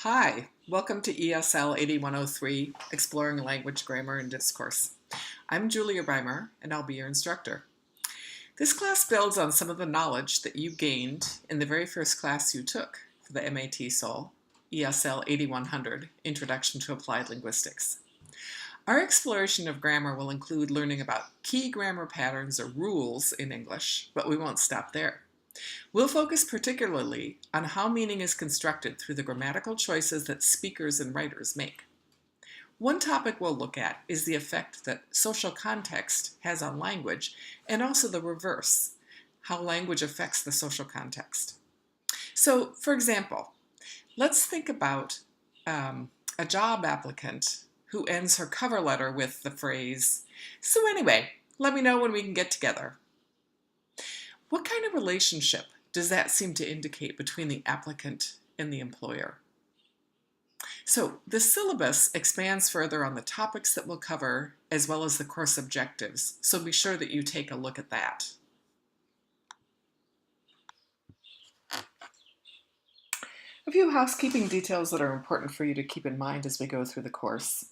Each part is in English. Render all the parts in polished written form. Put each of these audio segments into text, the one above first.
Hi, welcome to ESL 8103, Exploring Language, Grammar, and Discourse. I'm Julia Reimer, and I'll be your instructor. This class builds on some of the knowledge that you gained in the very first class you took for the MAT-SOL, ESL 8100, Introduction to Applied Linguistics. Our exploration of grammar will include learning about key grammar patterns or rules in English, but we won't stop there. We'll focus particularly on how meaning is constructed through the grammatical choices that speakers and writers make. One topic we'll look at is the effect that social context has on language, and also the reverse, how language affects the social context. So, for example, let's think about a job applicant who ends her cover letter with the phrase, "So anyway, let me know when we can get together." What kind of relationship does that seem to indicate between the applicant and the employer? So the syllabus expands further on the topics that we'll cover as well as the course objectives, so be sure that you take a look at that. A few housekeeping details that are important for you to keep in mind as we go through the course.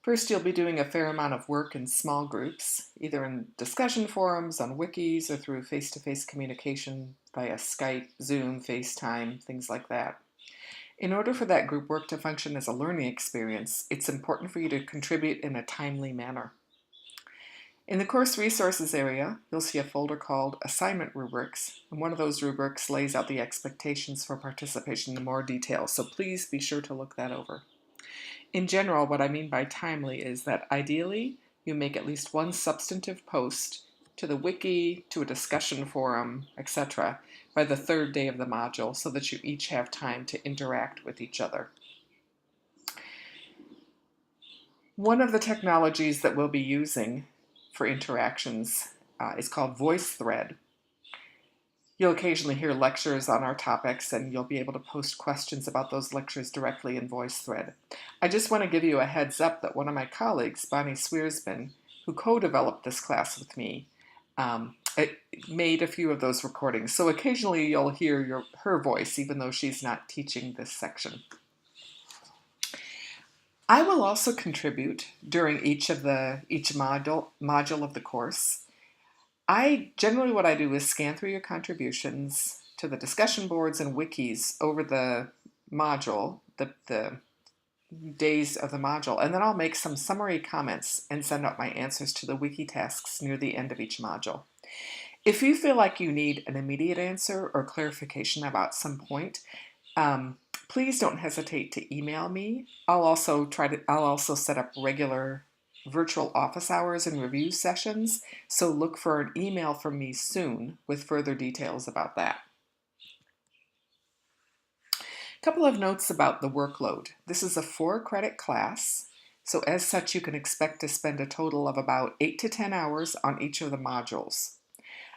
First, you'll be doing a fair amount of work in small groups, either in discussion forums, on wikis, or through face-to-face communication via Skype, Zoom, FaceTime, things like that. In order for that group work to function as a learning experience, it's important for you to contribute in a timely manner. In the course resources area, you'll see a folder called Assignment Rubrics, and one of those rubrics lays out the expectations for participation in more detail, so please be sure to look that over. In general, what I mean by timely is that ideally you make at least one substantive post to the wiki, to a discussion forum, etc. by the third day of the module so that you each have time to interact with each other. One of the technologies that we'll be using for interactions is called VoiceThread. You'll occasionally hear lectures on our topics, and you'll be able to post questions about those lectures directly in VoiceThread. I just want to give you a heads up that one of my colleagues, Bonnie Sweersman, who co-developed this class with me, made a few of those recordings. So occasionally you'll hear her voice, even though she's not teaching this section. I will also contribute during each module of the course. Generally what I do is scan through your contributions to the discussion boards and wikis over the module, the days of the module, and then I'll make some summary comments and send out my answers to the wiki tasks near the end of each module. If you feel like you need an immediate answer or clarification about some point, please don't hesitate to email me. I'll also set up regular virtual office hours and review sessions, so look for an email from me soon with further details about that. A couple of notes about the workload. This is a 4-credit class, so as such you can expect to spend a total of about 8 to 10 hours on each of the modules.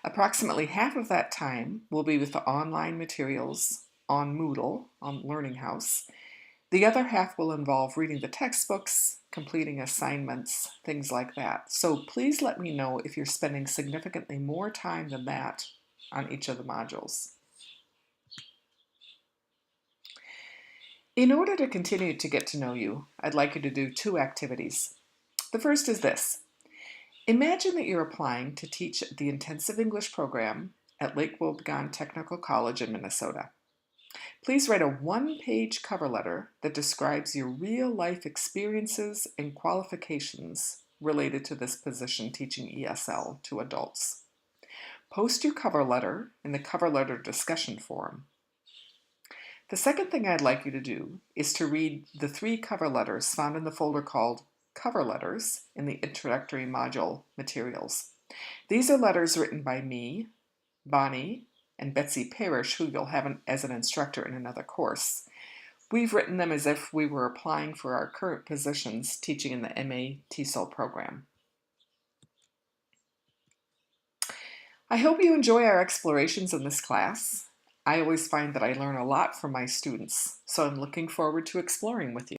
Approximately half of that time will be with the online materials on Moodle, on Learning House. The other half will involve reading the textbooks, completing assignments, things like that. So please let me know if you're spending significantly more time than that on each of the modules. In order to continue to get to know you, I'd like you to do 2 activities. The first is this. Imagine that you're applying to teach the Intensive English program at Lake Wobegon Technical College in Minnesota. Please write a 1-page cover letter that describes your real-life experiences and qualifications related to this position teaching ESL to adults. Post your cover letter in the cover letter discussion forum. The second thing I'd like you to do is to read the 3 cover letters found in the folder called Cover Letters in the introductory module materials. These are letters written by me, Bonnie, and Betsy Parrish, who you'll have as an instructor in another course. We've written them as if we were applying for our current positions teaching in the MA-TESOL program. I hope you enjoy our explorations in this class. I always find that I learn a lot from my students, so I'm looking forward to exploring with you.